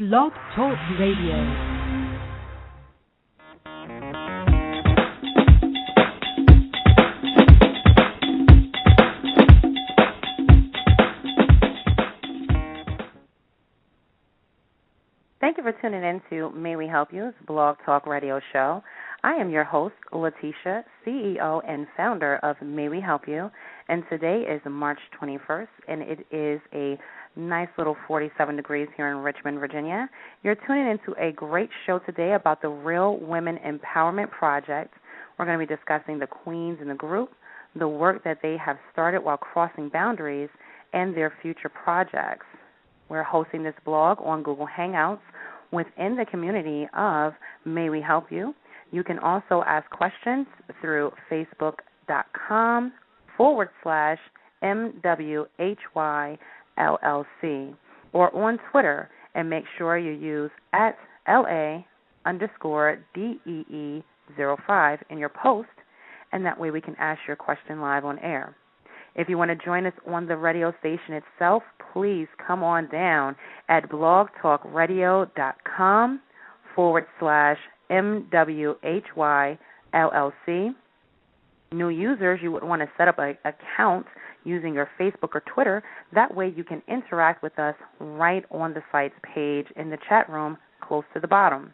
Blog Talk Radio. Thank you for tuning in to May We Help You's Blog Talk Radio show. I am your host, Letitia, CEO and founder of May We Help You, and today is March 21st, and it is a nice little 47 degrees here in Richmond, Virginia. You're tuning into a great show today about the Real Women Empowerment Project. We're going to be discussing the queens in the group, the work that they have started while crossing boundaries, and their future projects. We're hosting this blog on Google Hangouts within the community of May We Help You. You can also ask questions through facebook.com/MWHYLLC or on Twitter, and make sure you use @LA_DEE05 in your post, and that way we can ask your question live on air. If you want to join us on the radio station itself, please come on down at blogtalkradio.com/MWHYLLC. New users, you would want to set up an account using your Facebook or Twitter. That way you can interact with us right on the site's page in the chat room close to the bottom.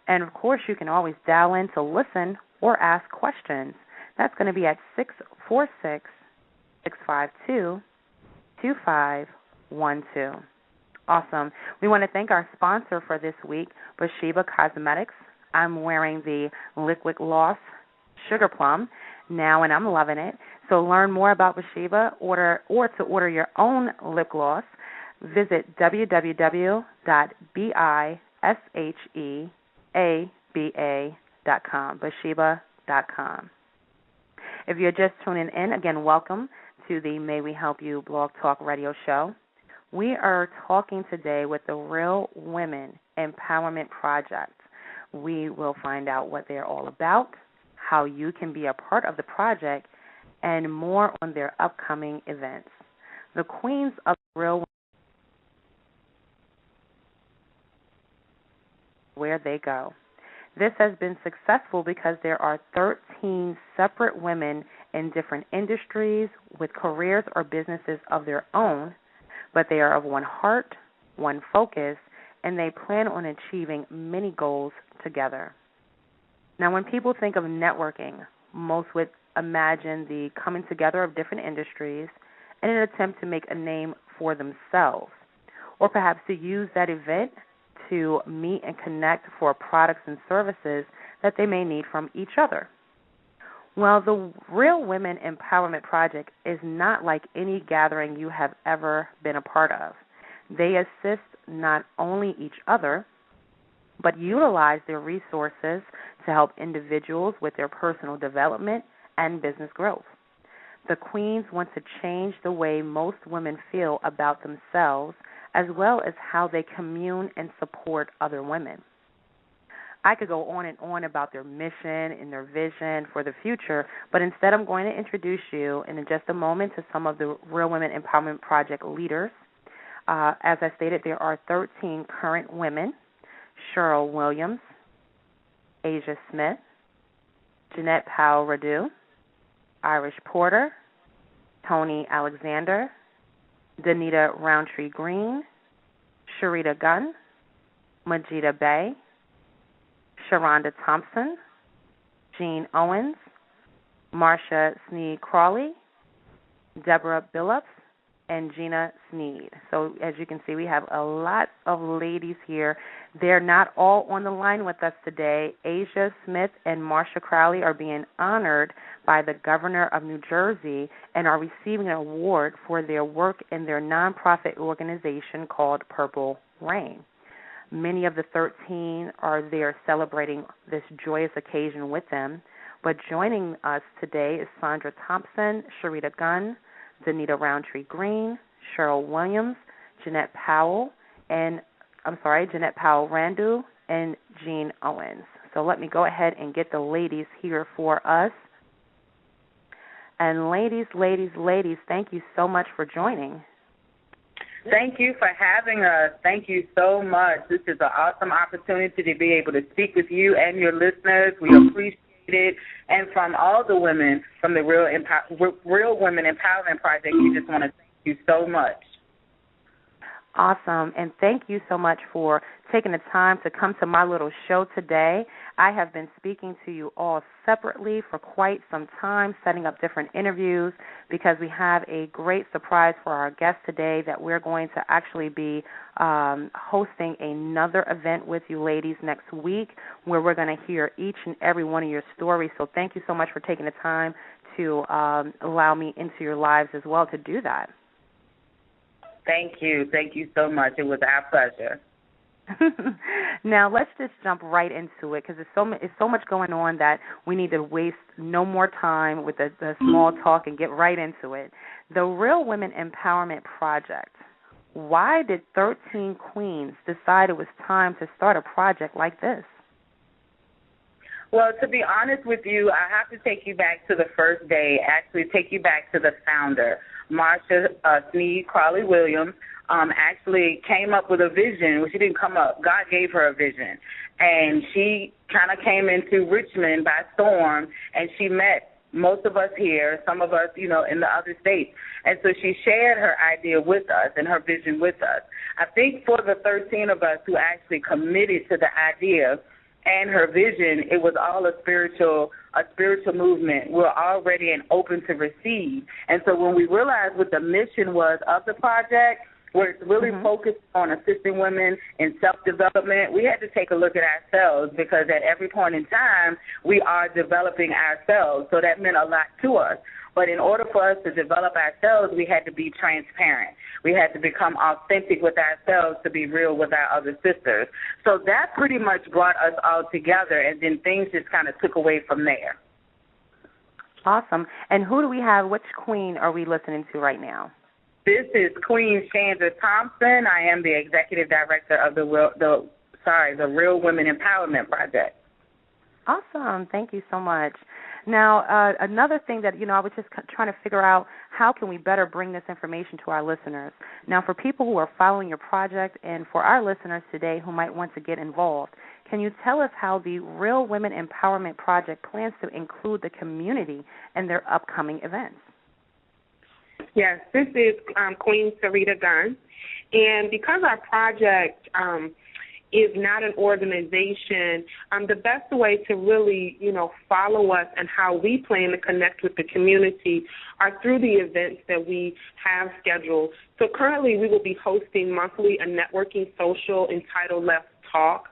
And, of course, you can always dial in to listen or ask questions. That's going to be at 646-652-2512. Awesome. We want to thank our sponsor for this week, Bathsheba Cosmetics. I'm wearing the Liquid Gloss Sugar Plum now, and I'm loving it. So learn more about Bathsheba or to order your own lip gloss, visit www.BISHEABA.com, Bathsheba.com. If you're just tuning in, again, welcome to the May We Help You Blog Talk Radio show. We are talking today with the Real Women Empowerment Project. We will find out what they're all about, how you can be a part of the project, and more on their upcoming events. The Queens of Real Women, where they go. This has been successful because there are 13 separate women in different industries with careers or businesses of their own, but they are of one heart, one focus, and they plan on achieving many goals together. Now, when people think of networking, most would imagine the coming together of different industries in an attempt to make a name for themselves, or perhaps to use that event to meet and connect for products and services that they may need from each other. Well, the Real Women Empowerment Project is not like any gathering you have ever been a part of. They assist not only each other, but utilize their resources to help individuals with their personal development and business growth. The Queens want to change the way most women feel about themselves, as well as how they commune and support other women. I could go on and on about their mission and their vision for the future, but instead I'm going to introduce you in just a moment to some of the Real Women Empowerment Project leaders. As I stated, there are 13 current women: Cheryl Williams, Asia Smith, Jeanette Powell-Radu, Irish Porter, Tony Alexander, Danita Roundtree Green, Sharita Gunn, Majida Bay, Sharonda Thompson, Jean Owens, Marcia Sneed-Crawley, Deborah Billups, and Gina Sneed. So as you can see, we have a lot of ladies here. They're not all on the line with us today. Asia Smith and Marcia Crowley are being honored by the governor of New Jersey and are receiving an award for their work in their nonprofit organization called Purple Rain. Many of the 13 are there celebrating this joyous occasion with them. But joining us today is Sandra Thompson, Sharita Gunn, Danita Roundtree Green, Cheryl Williams, Jeanette Powell-Randu, and Jean Owens. So let me go ahead and get the ladies here for us. And ladies, thank you so much for joining. Thank you for having us. Thank you so much. This is an awesome opportunity to be able to speak with you and your listeners. We appreciate it. And from all the women from the Real Women Empowerment Project, we just want to thank you so much. Awesome. And thank you so much for taking the time to come to my little show today. I have been speaking to you all separately for quite some time, setting up different interviews, because we have a great surprise for our guest today that we're going to actually be hosting another event with you ladies next week where we're going to hear each and every one of your stories. So thank you so much for taking the time to allow me into your lives as well to do that. Thank you. Thank you so much. It was our pleasure. Now, let's just jump right into it because there's so much going on that we need to waste no more time with the small talk and get right into it. The Real Women Empowerment Project. Why did 13 Queens decide it was time to start a project like this? Well, to be honest with you, I have to take you back to the first day, actually take you back to the founder, Marsha Sneed Crawley-Williams. Actually came up with a vision. Well, she didn't come up. God gave her a vision. And she kind of came into Richmond by storm, and she met most of us here, some of us, in the other states. And so she shared her idea with us and her vision with us. I think for the 13 of us who actually committed to the idea and her vision, it was all a spiritual movement. We're all ready and open to receive. And so when we realized what the mission was of the project, where it's really focused on assisting women in self-development, we had to take a look at ourselves because at every point in time, we are developing ourselves. So that meant a lot to us. But in order for us to develop ourselves, we had to be transparent. We had to become authentic with ourselves to be real with our other sisters. So that pretty much brought us all together, and then things just kind of took away from there. Awesome. And who do we have? Which queen are we listening to right now? This is Queen Chandra Thompson. I am the executive director of the Real Women Empowerment Project. Awesome. Thank you so much. Now, another thing that, I was just trying to figure out, how can we better bring this information to our listeners? Now, for people who are following your project and for our listeners today who might want to get involved, can you tell us how the Real Women Empowerment Project plans to include the community in their upcoming events? Yes, this is Queen Sarita Gunn, and because our project is not an organization, the best way to really, follow us and how we plan to connect with the community are through the events that we have scheduled. So currently we will be hosting monthly a networking social entitled Let's Talk,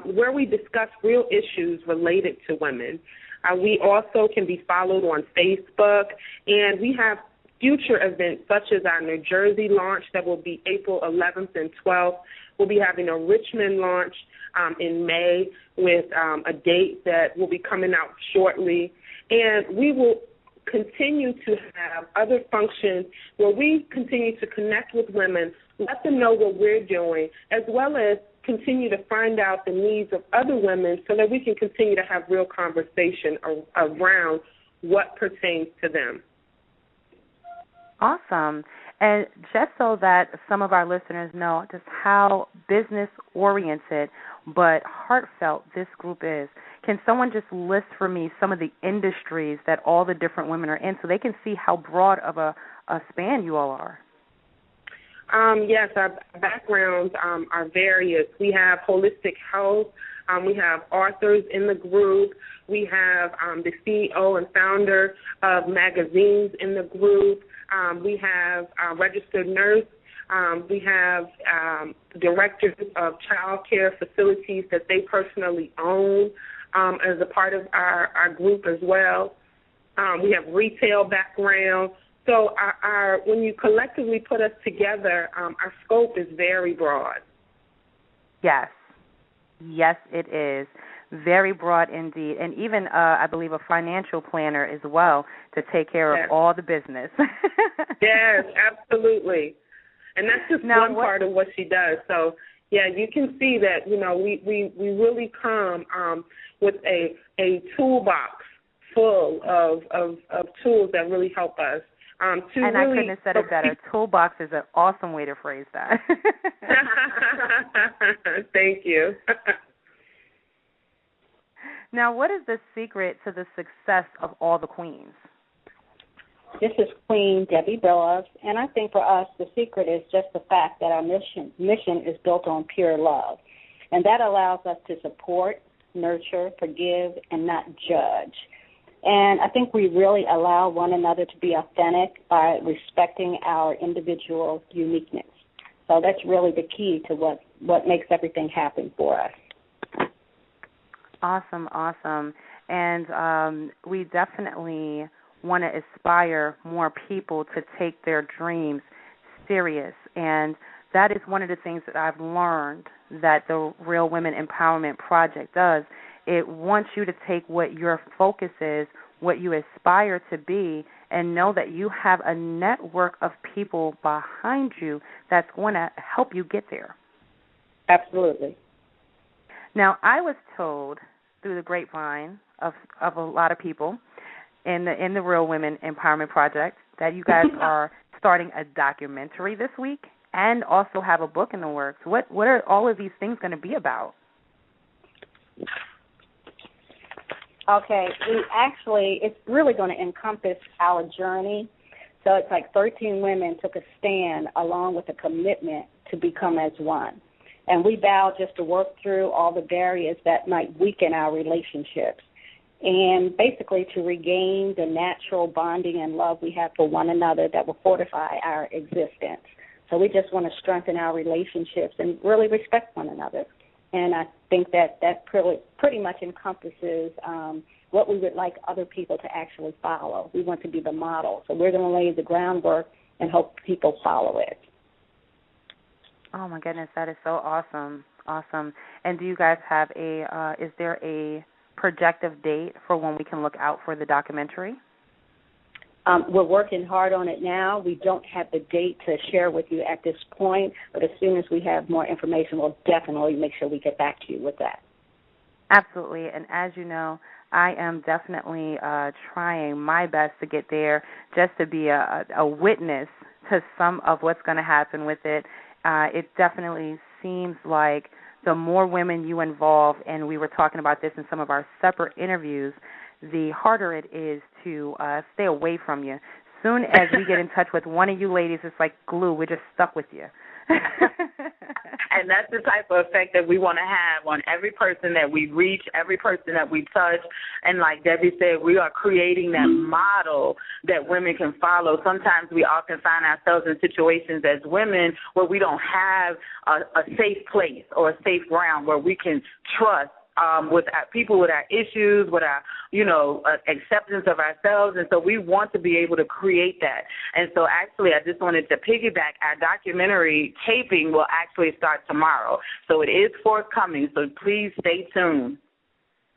where we discuss real issues related to women. We also can be followed on Facebook, and we have future events such as our New Jersey launch that will be April 11th and 12th. We'll be having a Richmond launch in May with a date that will be coming out shortly. And we will continue to have other functions where we continue to connect with women, let them know what we're doing, as well as continue to find out the needs of other women so that we can continue to have real conversation around what pertains to them. Awesome. And just so that some of our listeners know just how business-oriented but heartfelt this group is, can someone just list for me some of the industries that all the different women are in so they can see how broad of a span you all are? Yes, our backgrounds are various. We have holistic health. We have authors in the group. We have the CEO and founder of magazines in the group. We have a registered nurse. We have directors of child care facilities that they personally own as a part of our group as well. We have retail background. So when you collectively put us together, our scope is very broad. Yes. Yes, it is. Very broad indeed. And even, I believe, a financial planner as well to take care of all the business. Yes, absolutely. And that's just one part of what she does. So, yeah, you can see that, we really come with a toolbox full of tools that really help us To and really, I couldn't have said it better. Toolbox is an awesome way to phrase that. Thank you. Now, what is the secret to the success of all the queens? This is Queen Debbie Billups, and I think for us the secret is just the fact that our mission is built on pure love, and that allows us to support, nurture, forgive, and not judge. And I think we really allow one another to be authentic by respecting our individual uniqueness. So that's really the key to what makes everything happen for us. Awesome, awesome. And we definitely want to inspire more people to take their dreams serious. And that is one of the things that I've learned that the Real Women Empowerment Project does. It wants you to take what your focus is, what you aspire to be, and know that you have a network of people behind you that's going to help you get there. Absolutely. Now, I was told through the grapevine of a lot of people in the Real Women Empowerment Project that you guys are starting a documentary this week and also have a book in the works. What are all of these things going to be about? Okay, it's really going to encompass our journey. So it's like 13 women took a stand along with a commitment to become as one. And we vowed just to work through all the barriers that might weaken our relationships and basically to regain the natural bonding and love we have for one another that will fortify our existence. So we just want to strengthen our relationships and really respect one another. And I think that pretty much encompasses what we would like other people to actually follow. We want to be the model. So we're going to lay the groundwork and hope people follow it. Oh, my goodness, that is so awesome. Awesome. And do you guys have is there a projected date for when we can look out for the documentary? We're working hard on it now. We don't have the date to share with you at this point, but as soon as we have more information, we'll definitely make sure we get back to you with that. Absolutely. And as you know, I am definitely trying my best to get there just to be a witness to some of what's going to happen with it. It definitely seems like the more women you involve, and we were talking about this in some of our separate interviews, the harder it is to stay away from you. Soon as we get in touch with one of you ladies, it's like glue. We're just stuck with you. And that's the type of effect that we want to have on every person that we reach, every person that we touch. And like Debbie said, we are creating that model that women can follow. Sometimes we often find ourselves in situations as women where we don't have a safe place or a safe ground where we can trust with our people, with our issues, with our, acceptance of ourselves. And so we want to be able to create that. And so actually I just wanted to piggyback. Our documentary taping will actually start tomorrow. So it is forthcoming. So please stay tuned.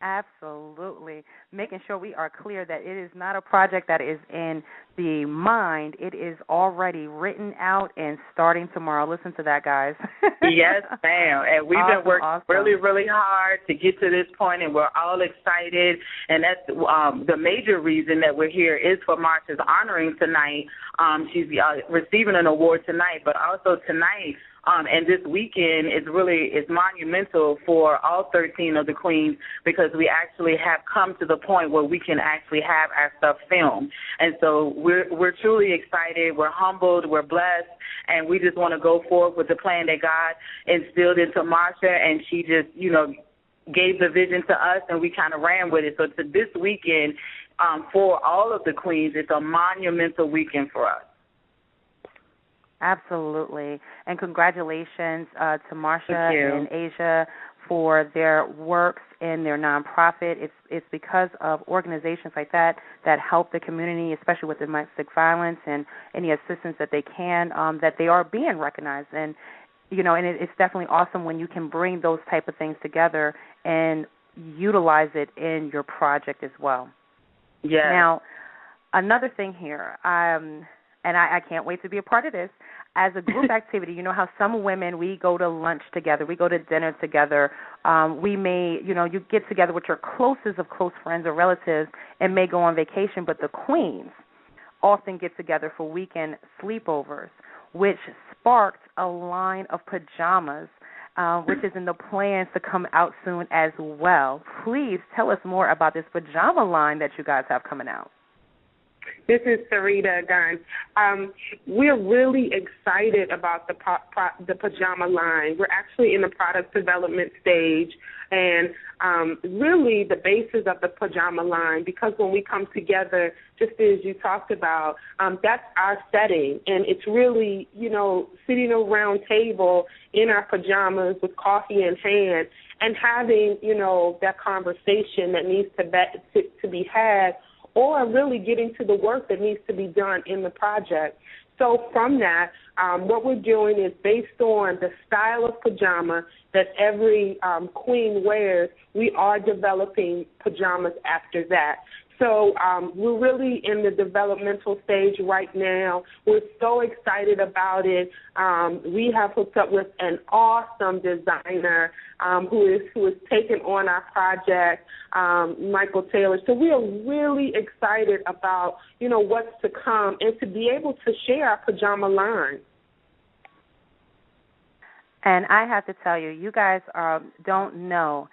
Absolutely. Making sure we are clear that it is not a project that is in the mind. It is already written out and starting tomorrow. Listen to that, guys. Yes, ma'am. And we've been working really, really hard to get to this point, and we're all excited. And that's the major reason that we're here is for Marsha's honoring tonight. She's receiving an award tonight, but also tonight and this weekend is monumental for all 13 of the queens because we actually have come to the point where we can actually have our stuff filmed. And so we're truly excited. We're humbled. We're blessed. And we just want to go forward with the plan that God instilled into Marsha, and she just, gave the vision to us, and we kind of ran with it. So to this weekend, for all of the queens, it's a monumental weekend for us. Absolutely. And congratulations to Marsha and Asia for their works in their nonprofit. It's because of organizations like that help the community, especially with domestic violence and any assistance that they can, that they are being recognized. And, and it's definitely awesome when you can bring those type of things together and utilize it in your project as well. Yeah. Now, another thing here, and I can't wait to be a part of this. As a group activity, you know how some women, we go to lunch together, we go to dinner together. We may, you get together with your closest of close friends or relatives and may go on vacation, but the queens often get together for weekend sleepovers, which sparked a line of pajamas, which is in the plans to come out soon as well. Please tell us more about this pajama line that you guys have coming out. This is Sarita Gunn. We're really excited about the pajama line. We're actually in the product development stage, and really the basis of the pajama line, because when we come together, just as you talked about, that's our setting, and it's really, sitting around table in our pajamas with coffee in hand and having, that conversation that needs to be had, or really getting to the work that needs to be done in the project. So from that, what we're doing is based on the style of pajama that every queen wears, we are developing pajamas after that. So we're really in the developmental stage right now. We're so excited about it. We have hooked up with an awesome designer who is taking on our project, Michael Taylor. So we are really excited about, what's to come and to be able to share our pajama line. And I have to tell you, you guys don't know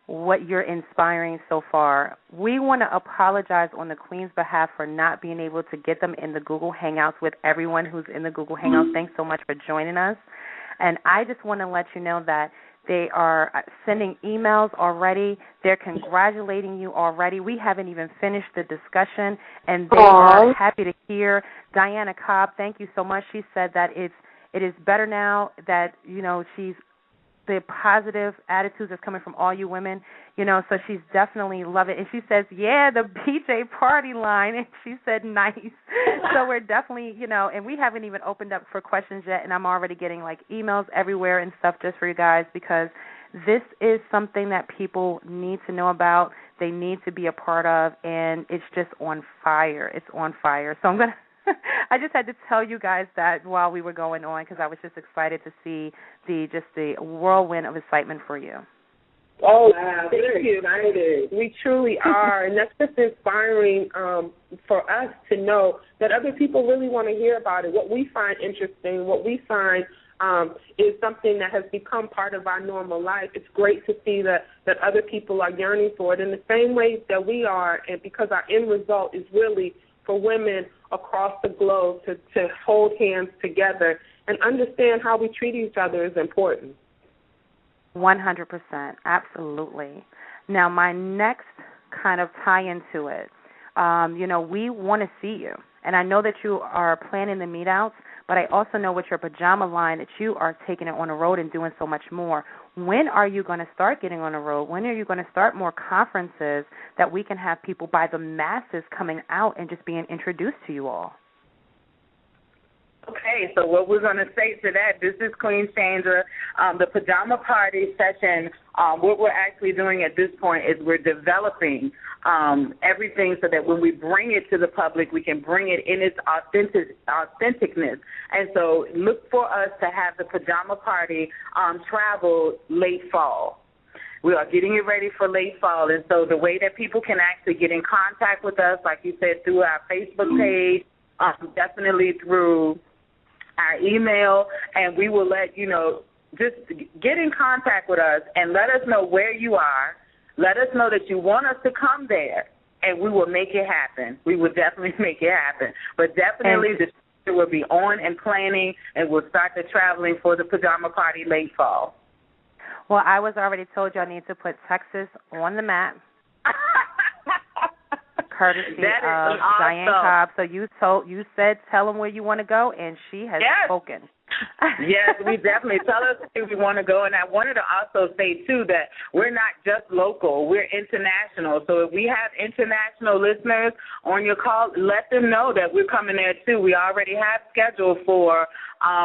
what you're inspiring so far. We want to apologize on the Queen's behalf for not being able to get them in the Google Hangouts with everyone who's in the Google Hangouts. Thanks so much for joining us. And I just want to let you know that they are sending emails already. They're congratulating you already. We haven't even finished the discussion, and they are happy to hear. Diana Cobb, thank you so much. She said that it is better now that, she's the positive attitudes that's coming from all you women, so she's definitely love it. And she says, yeah, the PJ party line, and she said nice. So we're definitely, and we haven't even opened up for questions yet, and I'm already getting, emails everywhere and stuff just for you guys, because this is something that people need to know about, they need to be a part of, and it's just on fire. It's on fire. So I just had to tell you guys that while we were going on, because I was just excited to see the whirlwind of excitement for you. Oh, wow. Thank you. We truly are, and that's just inspiring for us to know that other people really want to hear about it. What we find interesting, what we find is something that has become part of our normal life. It's great to see that other people are yearning for it in the same way that we are, and because our end result is really for women across the globe to hold hands together and understand how we treat each other is important. 100%, absolutely. Now, my next kind of tie into it, we want to see you. And I know that you are planning the meet-outs, but I also know with your pajama line that you are taking it on the road and doing so much more. When are you going to start getting on the road? When are you going to start more conferences that we can have people by the masses coming out and just being introduced to you all? Okay, so what we're going to say to that, this is Queen Chandra. The pajama party session, what we're actually doing at this point is we're developing everything so that when we bring it to the public, we can bring it in its authenticness. And so look for us to have the pajama party travel late fall. We are getting it ready for late fall. And so the way that people can actually get in contact with us, like you said, through our Facebook page, definitely through our email, and we will let you know, just get in contact with us and let us know where you are. Let us know that you want us to come there, and we will make it happen. We will definitely make it happen. But definitely the will be on and planning, and we'll start the traveling for the pajama party late fall. Well, I was already told you I need to put Texas on the map. Courtesy of awesome. Diane Cobb. So you said tell them where you want to go, and she has spoken. Yes, we definitely tell us where we want to go. And I wanted to also say, too, that we're not just local. We're international. So if we have international listeners on your call, let them know that we're coming there, too. We already have scheduled for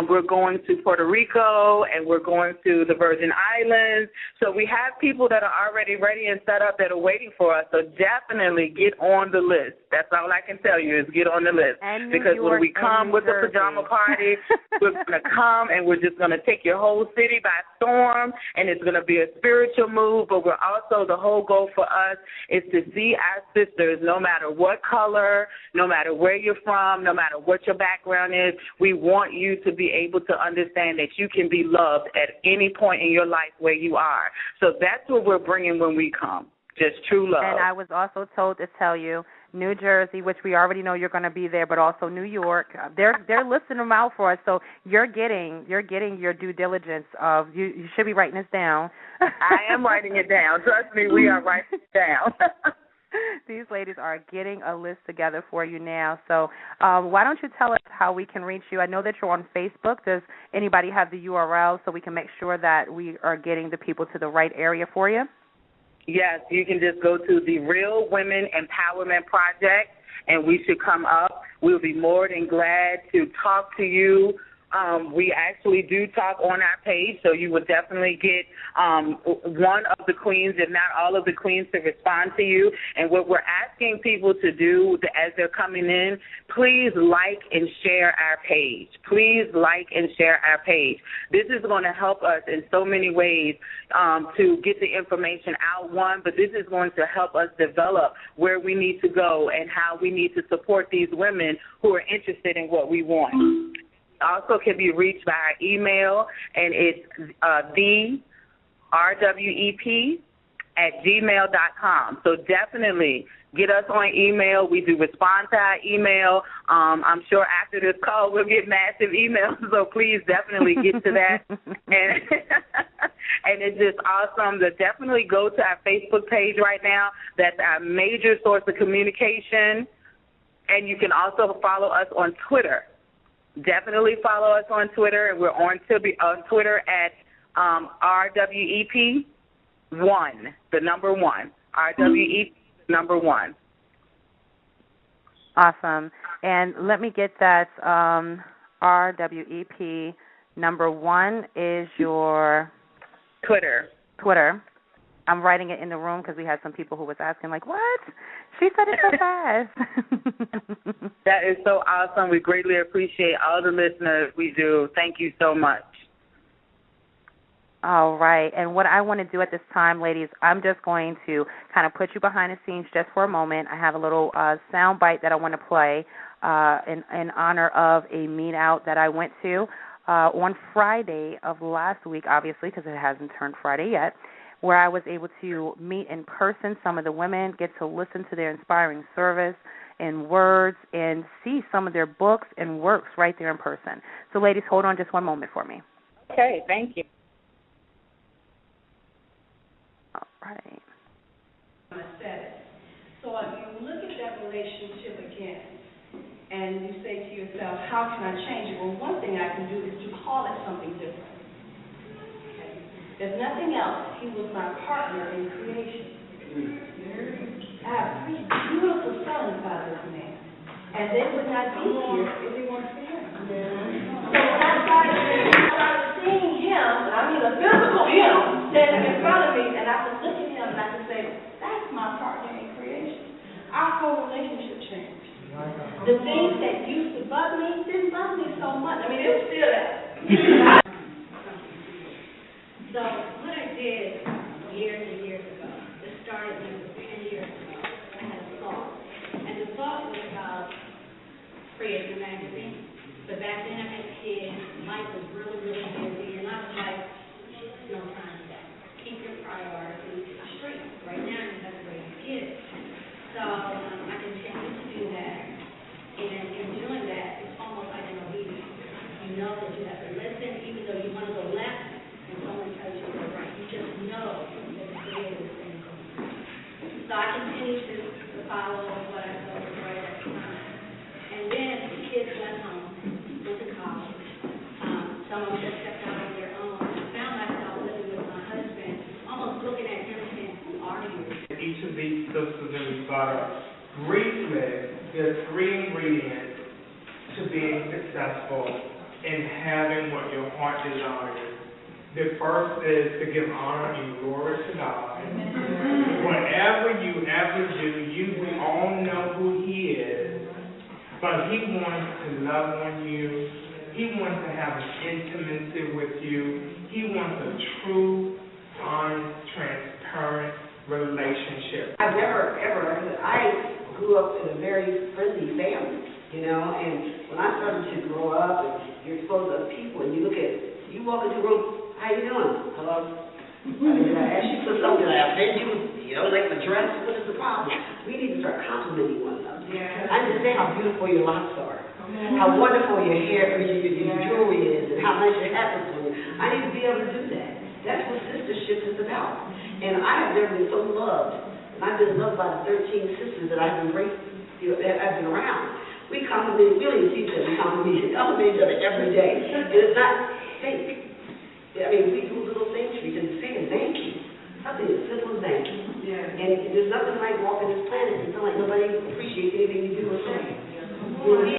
We're going to Puerto Rico, and we're going to the Virgin Islands. So we have people that are already ready and set up that are waiting for us. So definitely get on the list. That's all I can tell you is get on the list. And because New York, when we come with the pajama party, we're going to come and we're just going to take your whole city by storm, and it's going to be a spiritual move. But we're also, the whole goal for us is to see our sisters, no matter what color, no matter where you're from, no matter what your background is. We want you to be able to understand that you can be loved at any point in your life where you are. So that's what we're bringing when we come, just true love. And I was also told to tell you, New Jersey, which we already know you're going to be there, but also New York. They're listing them out for us, so you're getting your due diligence of you should be writing this down. I am writing it down. Trust me, we are writing it down. These ladies are getting a list together for you now. So why don't you tell us how we can reach you? I know that you're on Facebook. Does anybody have the URL so we can make sure that we are getting the people to the right area for you? Yes, you can just go to the Real Women Empowerment Project, and we should come up. We'll be more than glad to talk to you. We actually do talk on our page, so you would definitely get one of the queens, if not all of the queens, to respond to you. And what we're asking people to do as they're coming in, please like and share our page. Please like and share our page. This is going to help us in so many ways to get the information out, one, but this is going to help us develop where we need to go and how we need to support these women who are interested in what we want. Also can be reached by our email, and it's therwep@gmail.com. So definitely get us on email. We do respond to our email. I'm sure after this call we'll get massive emails, so please definitely get to that. And it's just awesome to definitely go to our Facebook page right now. That's our major source of communication. And you can also follow us on Twitter. Definitely follow us on Twitter, and we're on Twitter at RWEP1, the number 1. RWEP, number 1. Awesome. And let me get that. RWEP number 1 is your Twitter. I'm writing it in the room because we had some people who was asking, like, what? She said it so fast. That is so awesome. We greatly appreciate all the listeners. We do. Thank you so much. All right. And what I want to do at this time, ladies, I'm just going to kind of put you behind the scenes just for a moment. I have a little sound bite that I want to play in honor of a meet out that I went to on Friday of last week, obviously, because it hasn't turned Friday yet, where I was able to meet in person some of the women, get to listen to their inspiring service and words, and see some of their books and works right there in person. So, ladies, hold on just one moment for me. Okay, thank you. All right. So if you look at that relationship again, and you say to yourself, how can I change it? Well, one thing I can do is to call it something different. If nothing else, he was my partner in creation. I have 3 beautiful sons by this man, and they would not be here if it weren't for him. So when I started seeing him, I mean a physical him, standing in front of me, and I could look at him and I could say, that's my partner in creation. Our whole relationship changed. The things that used to bug me didn't bug me so much. I mean, it was still there. So what I did years and years ago, it started maybe 10 years ago, I had a thought. And the thought was about creating a magazine. But back then I had kids, life was really, really busy, and I was like, no time for that. Keep your priorities straight. Right now you have to raise kids. So I continued to do that. And in doing that, it's almost like an obedience. You know that you have to listen, even though you want to go left, and someone tells you to go right. You just know that the Creator is going to go. So I continued to follow what I felt was right at the time. And then the kids went home, went to college. Some of them just stepped out on their own. I found myself living with my husband, almost looking at him saying, who are you? Each of these sisters that we thought of, briefly, there are 3 ingredients to being successful and having what your heart desires. The first is to give honor and glory to God. Whatever you ever do, we all know who He is, but He wants to love on you. He wants to have an intimacy with you. He wants a true, honest, transparent relationship. I grew up in a very friendly family, and when I started to grow up and you're exposed to other people and you walk into a room, how you doing? Hello? Did I ask you for something? Did I offend you? You don't like the dress? What is the problem? We need to start complimenting one another. Yeah. I understand how beautiful your locks are, how wonderful your hair, your jewelry is, and how nice your hat is on you. I need to be able to do that. That's what sistership is about. And I have never been so loved, and I've been loved by the 13 sisters that I've embraced, that I've been around. We don't even teach them, we compliment each other every day. And it's not fake. I mean, we do little things for each other, saying thank you. Something as simple as thank you. Yeah. And there's nothing like walking this planet and feeling like nobody appreciates anything you do or say.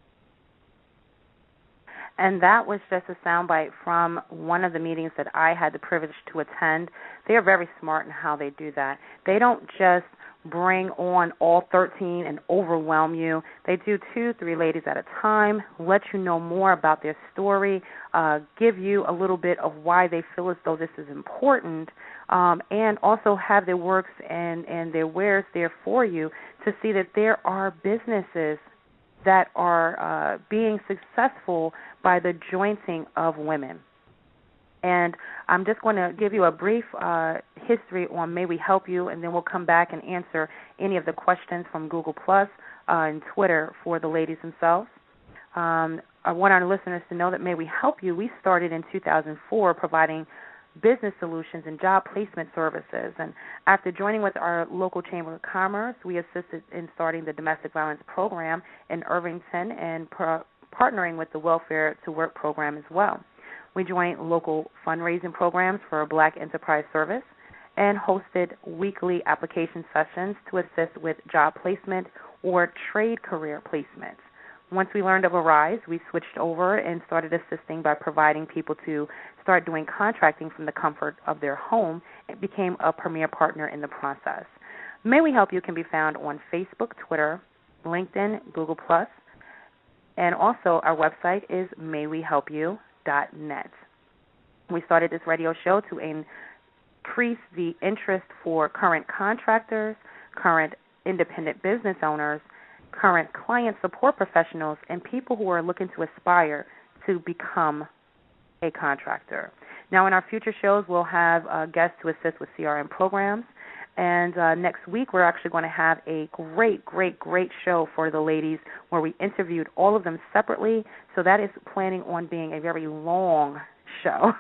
And that was just a soundbite from one of the meetings that I had the privilege to attend. They are very smart in how they do that. They don't just bring on all 13 and overwhelm you. They do 2, 3 ladies at a time, let you know more about their story, give you a little bit of why they feel as though this is important, and also have their works and their wares there for you to see that there are businesses that are being successful by the jointing of women. And I'm just going to give you a brief history on May We Help You, and then we'll come back and answer any of the questions from Google Plus and Twitter for the ladies themselves. I want our listeners to know that May We Help You, we started in 2004 providing business solutions and job placement services. And after joining with our local Chamber of Commerce, we assisted in starting the domestic violence program in Irvington and partnering with the Welfare to Work program as well. We joined local fundraising programs for Black Enterprise Service and hosted weekly application sessions to assist with job placement or trade career placements. Once we learned of Arise, we switched over and started assisting by providing people to start doing contracting from the comfort of their home and became a premier partner in the process. May We Help You can be found on Facebook, Twitter, LinkedIn, Google+, and also our website is maywehelpyou.net. We started this radio show to increase the interest for current contractors, current independent business owners, current client support professionals, and people who are looking to aspire to become a contractor. Now, in our future shows, we'll have guests to assist with CRM programs. And next week, we're actually going to have a great show for the ladies where we interviewed all of them separately. So that is planning on being a very long show.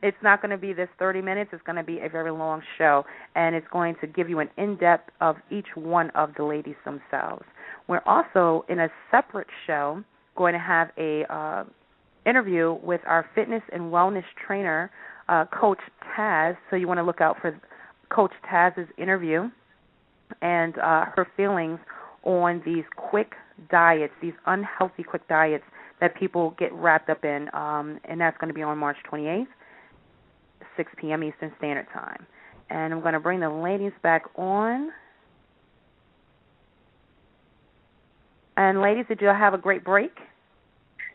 It's not going to be this 30 minutes. It's going to be a very long show, and it's going to give you an in-depth of each one of the ladies themselves. We're also, in a separate show, going to have a interview with our fitness and wellness trainer, Coach Taz. So you want to look out for Coach Taz's interview and her feelings on these quick diets, these unhealthy quick diets that people get wrapped up in, and that's going to be on March 28th, 6 p.m. Eastern Standard Time. And I'm going to bring the ladies back on. And ladies, did you have a great break?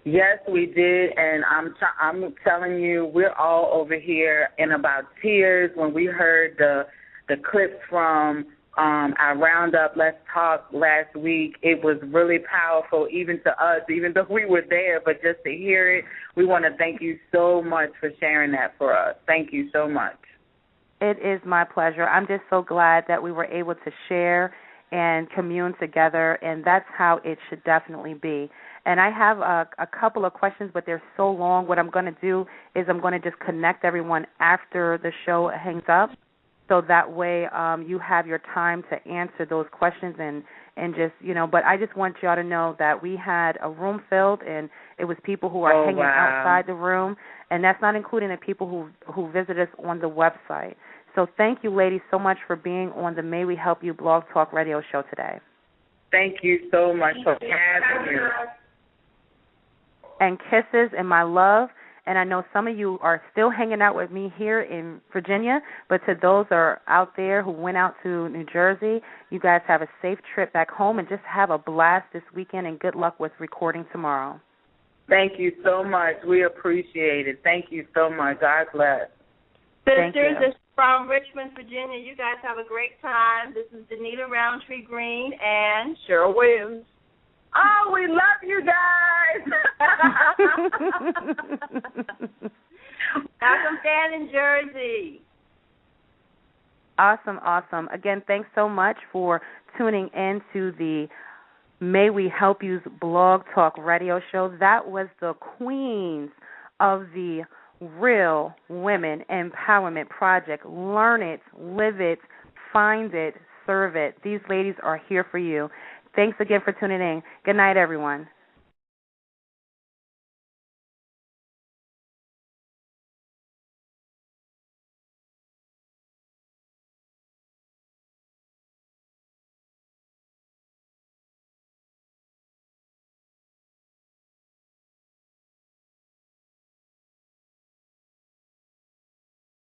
Yes, we did, and I'm telling you, we're all over here in about tears when we heard the clips from our Roundup Let's Talk last week. It was really powerful, even to us, even though we were there, but just to hear it, we want to thank you so much for sharing that for us. Thank you so much. It is my pleasure. I'm just so glad that we were able to share and commune together, and that's how it should definitely be. And I have a couple of questions, but they're so long. What I'm going to do is I'm going to just connect everyone after the show hangs up, so that way you have your time to answer those questions and just, but I just want y'all to know that we had a room filled, and it was people who are hanging outside the room, and that's not including the people who visit us on the website. So thank you, ladies, so much for being on the May We Help You Blog Talk Radio show today. Thank you so much for having me. and kisses and my love. And I know some of you are still hanging out with me here in Virginia, but to those that are out there who went out to New Jersey, you guys have a safe trip back home and just have a blast this weekend, and good luck with recording tomorrow. Thank you so much. We appreciate it. Thank you so much. God bless. Sisters, this is from Richmond, Virginia. You guys have a great time. This is Danita Roundtree Green and Cheryl Williams. Oh, we love you guys. Malcolm fan in Jersey. Awesome. Again, thanks so much for tuning in to the May We Help You's Blog Talk radio show. That was the queens of the Real Women Empowerment Project. Learn it, live it, find it, serve it. These ladies are here for you. Thanks again for tuning in. Good night, everyone.